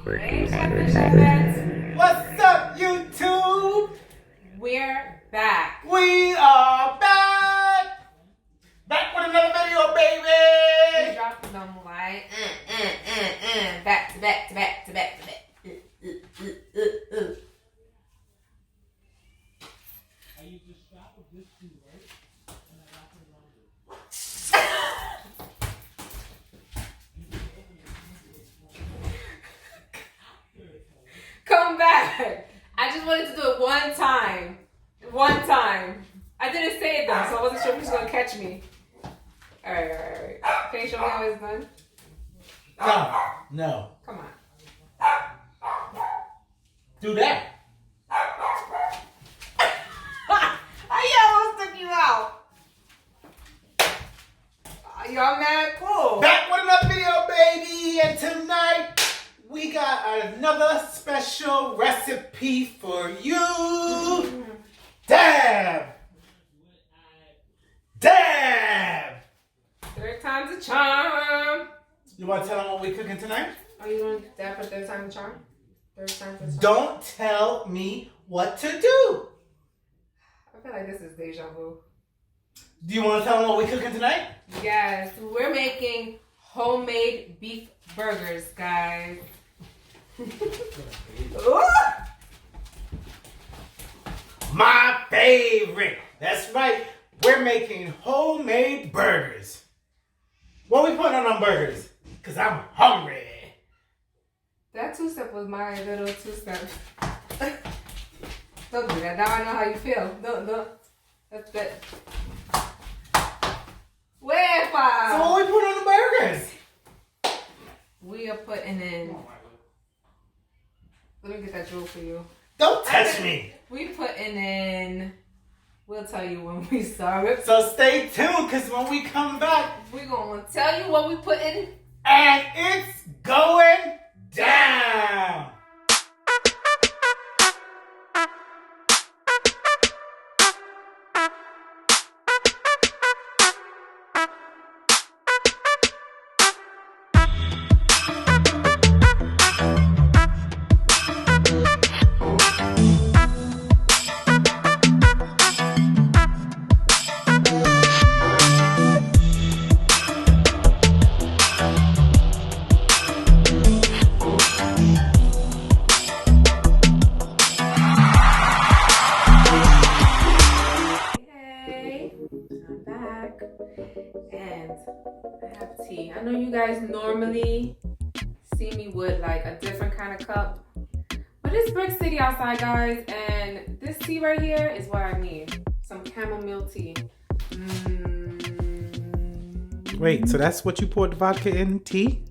What's up, YouTube? We're back. We are back! Back with another video, baby! We dropped them like back to back to back to back to back. I used the strap of this shoe, right? And I wrapped it around it. Come back. I just wanted to do it one time. One time. I didn't say it though, so I wasn't sure if he was gonna catch me. Alright. Can you show me how it's done? No. Come on. Do that. I almost took you out. Y'all mad cool. Back with another video, baby! And tonight, we got another special recipe for you. Dab! Dab! Third time's a charm. You want to tell them what we're cooking tonight? Are you going to dab for third time's a charm? Third time's a charm. Don't tell me what to do. I feel like this is deja vu. Do you want to tell them what we're cooking tonight? Yes, we're making homemade beef burgers, guys. Ooh! My favorite. That's right. We're making homemade burgers. What we putting on them burgers? Because I'm hungry. That two-step was my little two-step. Don't do that. Now I know how you feel. Don't. That's good. Where, So what we put on the burgers? We are putting in. Let me get that drill for you. Don't touch me. We putting in. We'll tell you when we start. So stay tuned, because when we come back, We're gonna tell you what we put in. and it's going down. I'm back, and I have tea. I know you guys normally see me with like a different kind of cup, but it's Brick City outside, guys, and this tea right here is what I need. Some chamomile tea. Wait, so that's what you poured the vodka in tea?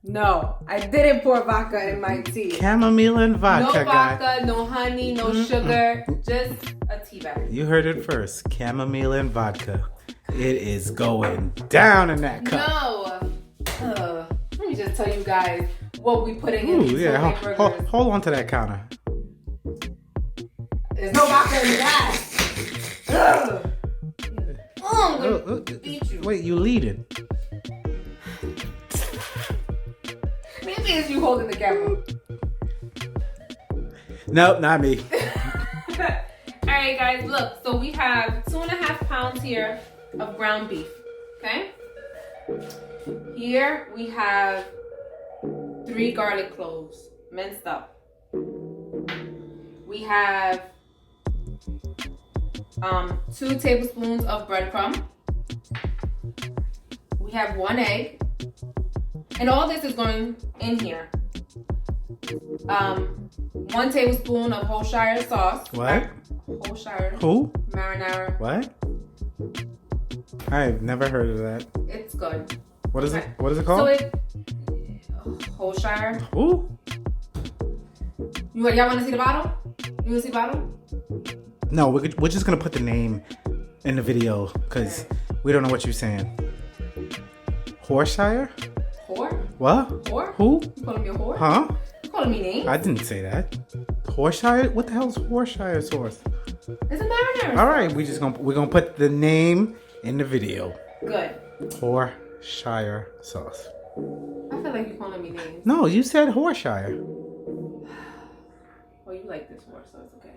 No, I didn't pour vodka in my tea. Chamomile and No vodka, guys. vodka, no honey, no sugar, just a tea bag. You heard it first. Chamomile and vodka. It is going down in that cup. No. Let me just tell you guys what we putting in Ooh, these yeah. homemade burgers. Hold on to that counter. There's no vodka in that. Ugh. I'm gonna beat you. Wait, you leading? Maybe it's you holding the camera. Nope, not me. Alright guys, look. So we have 2.5 pounds here of ground beef. Okay? Here we have 3 garlic cloves minced up. We have 2 tablespoons of breadcrumb. We have 1 egg. And all this is going in here. 1 tablespoon of Holshire sauce. What? Holshire. Who? Marinara. What? I've never heard of that. It's good. What is Okay. it? What is it So called? it Holshire. Who? Y'all want to see the bottle? You want to see the bottle? No, we're just gonna put the name in the video because we don't know what you're saying. Horshire? Whore? What? Whore? Who? You calling me a whore? Huh? You calling me names? I didn't say that. Horshire? What the hell is Horshire sauce? It's a marinara. All right, we're gonna put the name in the video. Good. Horshire. Worcestershire sauce. I feel like you're calling me names. No, you said Worcestershire. Oh, you like this whore, so it's okay.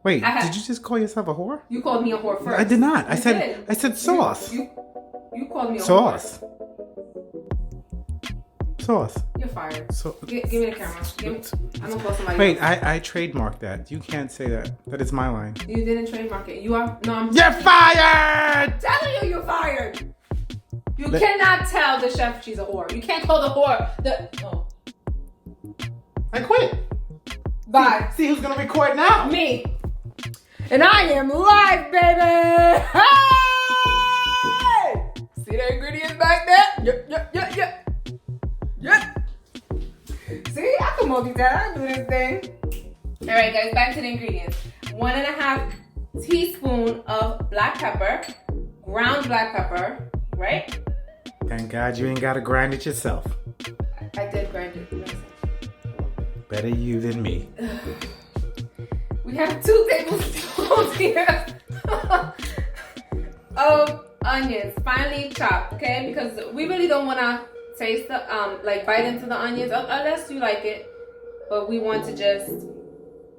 Wait, did you just call yourself a whore? You called me a whore first. I did not. You did. I said sauce. You called me a Sauce. whore. Sauce. You're fired. So, Give me the camera. I'm gonna call somebody. wait, else. I trademarked that. You can't say that. That is my line. You didn't trademark it. You are no. I'm You're fired! I'm telling you, you're fired. You cannot tell the chef she's a whore. You can't call the whore I quit. Bye. See who's gonna record now? Me. And I am live, baby. Hey! See the ingredients back there? Yep. See, I can multitask. I do this thing. All right, guys, back to the ingredients. 1.5 teaspoon of black pepper, ground black pepper, right? Thank God you ain't gotta grind it yourself. I did grind it myself. Better you than me. We have 2 tablespoons here of onions, finely chopped, okay? Because we really don't want to taste the like bite into the onions unless you like it, but we want to just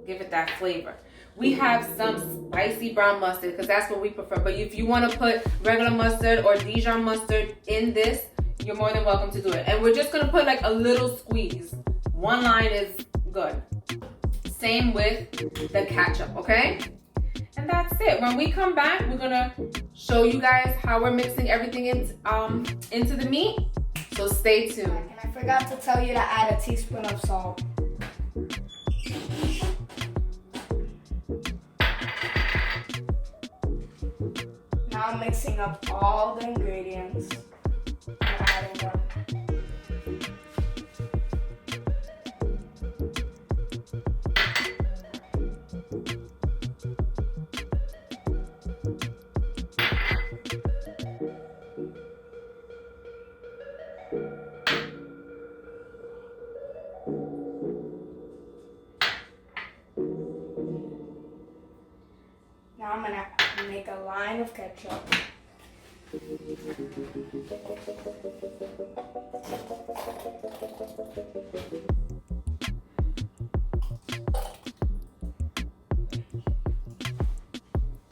give it that flavor. We have some spicy brown mustard because that's what we prefer. But if you want to put regular mustard or Dijon mustard in this, you're more than welcome to do it. And we're just gonna put like a little squeeze. 1 line is good. Same with the ketchup, okay? And that's it. When we come back, we're gonna show you guys how we're mixing everything into the meat. So stay tuned. And I forgot to tell you to add a teaspoon of salt. Now I'm mixing up all the ingredients and adding them. Now I'm gonna make a line of ketchup.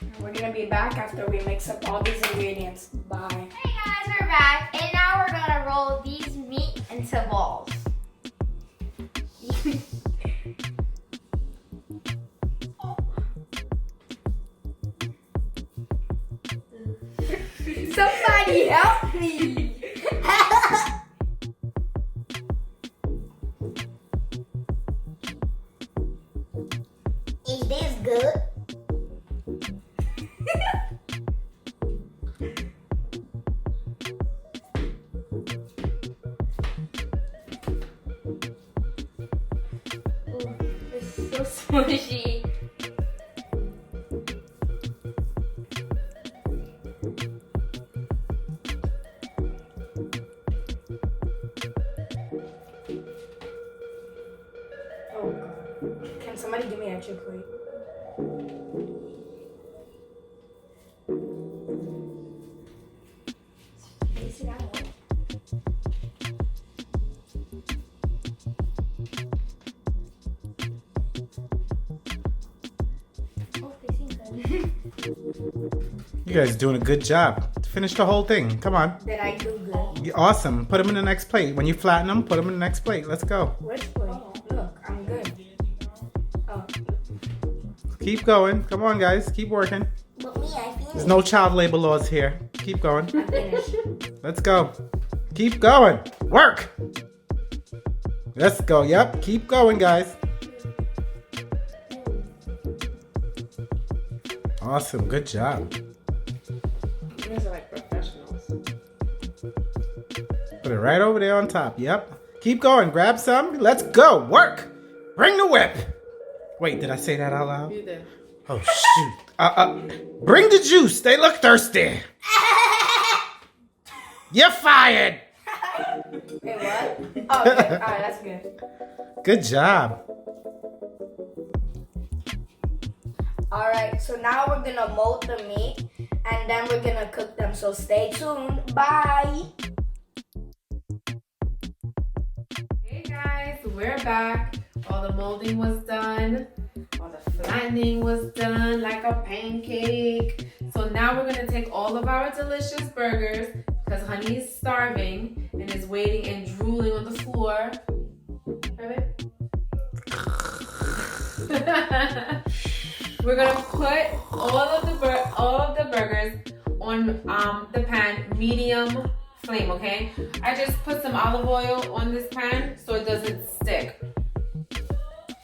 And we're gonna be back after we mix up all these ingredients. Bye. Hey guys, we're back, and now we're gonna roll these meat into balls. Somebody help me! Is this good? Ooh, this is so smushy. Oh God. Can somebody give me a chip plate? Face it out. Oh, they seem good. You guys are doing a good job. Finish the whole thing. Come on. Did I do good? Awesome. Put them in the next plate. When you flatten them, put them in the next plate. Let's go. Which plate? Look, I'm good. Oh. Keep going. Come on, guys. Keep working. But me, I feel There's no child labor laws here. Keep going. I'm finished. Let's go. Keep going. Work. Let's go. Yep. Keep going, guys. Awesome. Good job. You guys are like professionals. Put it right over there on top. Yep. Keep going. Grab some. Let's go. Work. Bring the whip. Wait, did I say that out loud? You did. Oh, shoot. Bring the juice. They look thirsty. You're fired. Wait, what? Oh, okay. Alright, that's good. Good job. Alright, so now we're gonna mold the meat and then we're gonna cook them. So stay tuned. Bye. Hey guys, we're back. All the molding was done. All the flattening was done like a pancake. So now we're gonna take all of our delicious burgers because honey is starving and is waiting and drooling on the floor. Baby? We're gonna put all of the burgers on the pan, medium flame, okay? I just put some olive oil on this pan so it doesn't stick.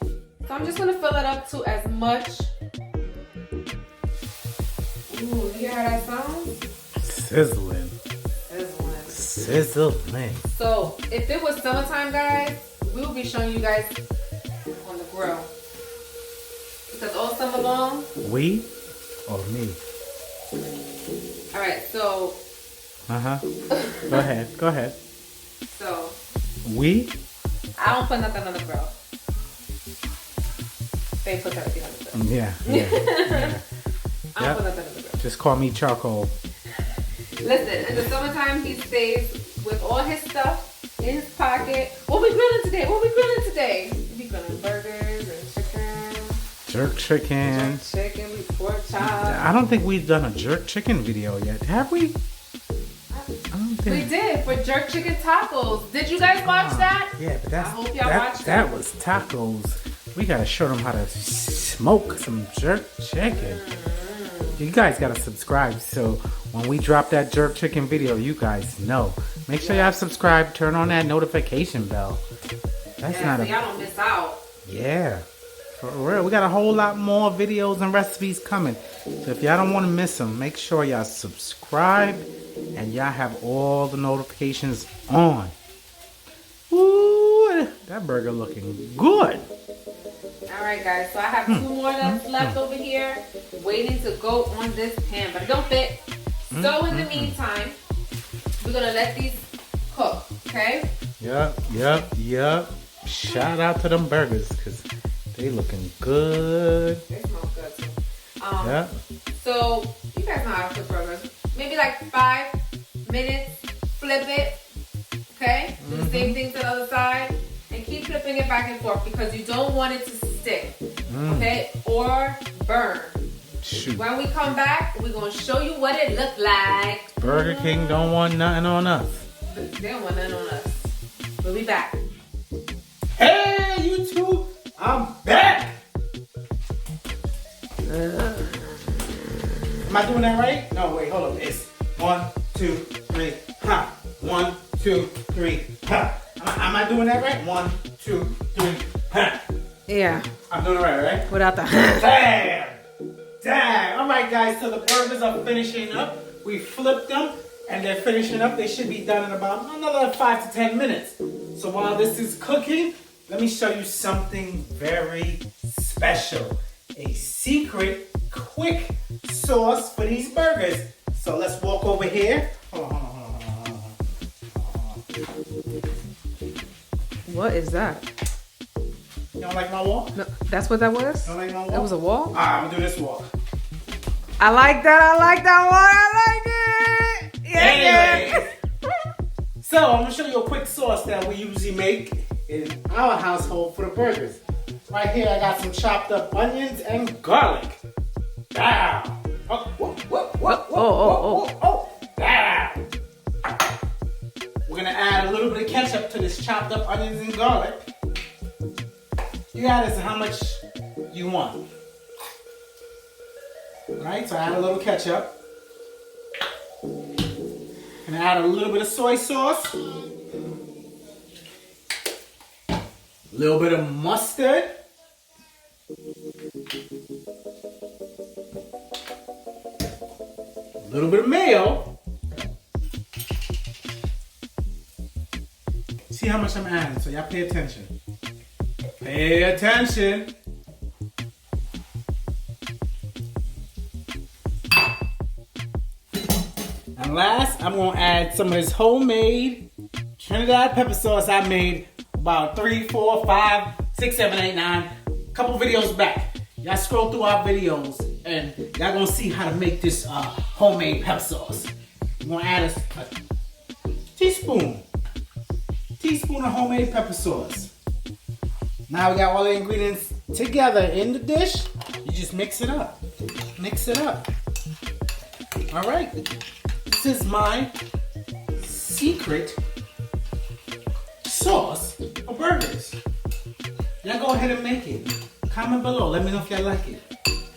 So I'm just gonna fill it up to as much. Ooh, you hear how that sounds? Sizzling. Sizzling. So if it was summertime, guys, we will be showing you guys on the grill. Because all summer long. We or me? Alright, so. Go ahead. So. We? I don't put nothing on the grill. They put everything on the grill. Yeah. I don't put nothing on the grill. Just call me charcoal. Listen, in the summertime, he stays with all his stuff in his pocket. What we grilling today? We be grilling burgers and chicken. Jerk chicken. We pork chop. I don't think we've done a jerk chicken video yet. Have we? I don't think. We did for jerk chicken tacos. Did you guys watch that? Yeah, but I hope y'all watched that was tacos. We gotta show them how to smoke some jerk chicken. You guys gotta subscribe so when we drop that jerk chicken video, you guys know. Make sure y'all subscribe, turn on that notification bell. That's so y'all don't miss out. Yeah. For real. We got a whole lot more videos and recipes coming. So if y'all don't want to miss them, make sure y'all subscribe and y'all have all the notifications on. Ooh, that burger looking good. Alright guys, so I have 2 more that's left over here waiting to go on this pan, but it don't fit. So in the meantime, we're gonna let these cook, okay? Yep. Shout out to them burgers because they looking good. They smell good too. Yep. So you guys know how to cook burgers. Maybe like 5 minutes, flip it, okay? Do the same thing to the other side and keep flipping it back and forth because you don't want it to stick, okay? Or burn. Shoot. When we come back, we're gonna show you what it looked like. Burger King don't want nothing on us. They don't want nothing on us. We'll be back. Hey, YouTube, I'm back. Am I doing that right? No, wait, hold up. It's 1, 2, 3, ha. 1, 2, 3, ha. Am I doing that right? 1, 2, 3, ha. Yeah. I'm doing it right? Without the Damn. All right, guys, so the burgers are finishing up. We flipped them, and they're finishing up. They should be done in about another 5 to 10 minutes. So while this is cooking, let me show you something very special. A secret, quick sauce for these burgers. So let's walk over here. What is that? You don't like my wall? No, that's what that was? You don't like my wall? It was a wall? All right, I'm gonna do this wall. I like that wall. I like it. Anyways, so I'm gonna show you a quick sauce that we usually make in our household for the burgers. Right here, I got some chopped up onions and garlic. Down. Down. We're gonna add a little bit of ketchup to this chopped up onions and garlic. You add this how much you want. Alright, so I add a little ketchup. And add a little bit of soy sauce. A little bit of mustard. A little bit of mayo. See how much I'm adding, so y'all pay attention. Pay attention. And last, I'm gonna add some of this homemade Trinidad pepper sauce I made about 3, 4, 5, 6, 7, 8, 9, couple videos back. Y'all scroll through our videos. and y'all gonna see how to make this homemade pepper sauce. We're gonna add a teaspoon of homemade pepper sauce. Now we got all the ingredients together in the dish. You just mix it up. Mix it up. All right. This is my secret sauce for burgers. Y'all go ahead and make it. Comment below. Let me know if y'all like it.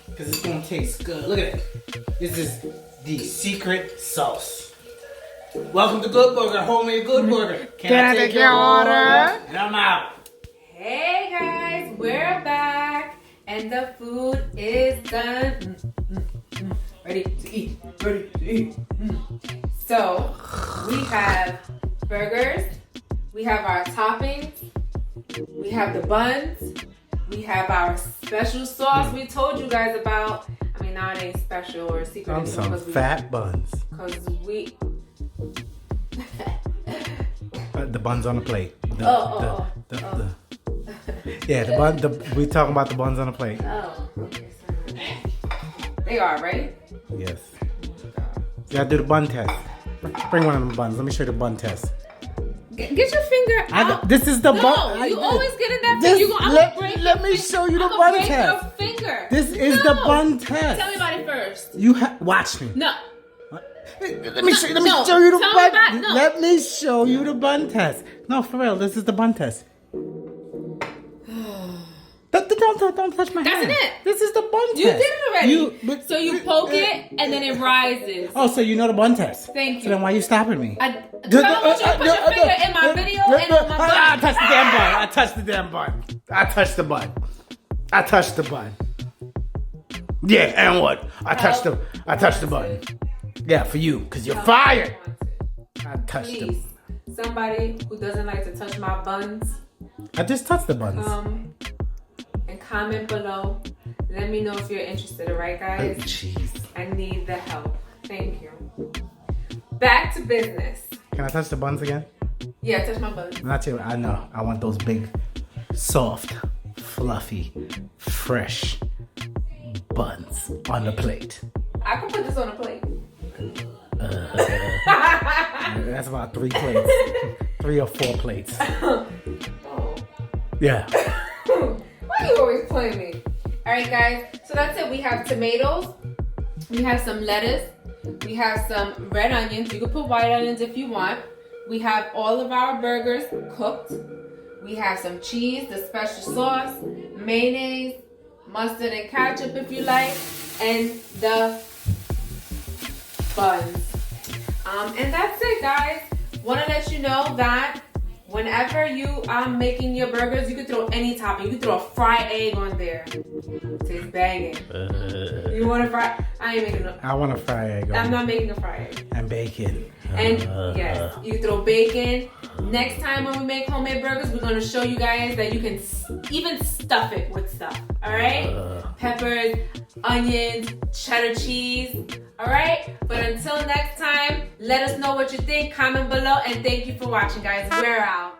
Because it's going to taste good. Look at it. This is the secret sauce. Welcome to Good Burger, homemade Good Burger. Can I take your order? And I'm out. Hey guys, we're back and the food is done. Ready to eat, ready to eat. So we have burgers, we have our toppings, we have the buns, we have our special sauce we told you guys about. I mean, now it ain't special or secret. Some fat buns. Because we... The buns on the plate. Yeah, the bun. We talking about the buns on the plate. Oh, okay. Sorry. They are, right? Yes. You gotta do the bun test. Bring one of them buns. Let me show you the bun test. Get your finger out. This is the no, bun. You always get in that finger. Let me show you the bun test. Your finger. This is the bun test. Tell me about it first. Watch me. No. Let me show you the bun. Let me show you the bun test. No, for real. This is the bun test. Don't touch my hand. That's it. This is the bun test. You did it already. So you poke it and then it rises. Oh, so you know the bun test. Thank you. So then why are you stopping me? I don't want you to put your finger in my video and on my bun. I touched the damn bun. I touched the damn bun. I touched the bun. I touched the bun. Yeah, and what? I touched the bun. Yeah, for you, because you're fired. I touched them. Please, somebody who doesn't like to touch my buns. I just touched the buns. And comment below. Let me know if you're interested, alright guys? Oh, jeez. I need the help. Thank you. Back to business. Can I touch the buns again? Yeah, touch my buns. Not you. I know. I want those big, soft, fluffy, fresh buns on the plate. I can put this on a plate. That's about 3 plates. 3 or 4 plates. Oh. Yeah. Why do you always play me? Alright guys, so that's it. We have tomatoes. We have some lettuce. We have some red onions. You can put white onions if you want. We have all of our burgers cooked. We have some cheese, the special sauce, mayonnaise, mustard and ketchup if you like, and the buns. And that's it guys. Want to let you know that whenever you are making your burgers, you can throw any topping. You can throw a fried egg on there. Tastes banging. You want a fried? I ain't making no. I want a fried egg. I'm not making a fried egg. And bacon. And yes, you throw bacon. Next time when we make homemade burgers, we're gonna show you guys that you can even stuff it with stuff. All right? Peppers, onions, cheddar cheese. All right? But until next time, let us know what you think. Comment below, and thank you for watching, guys. We're out.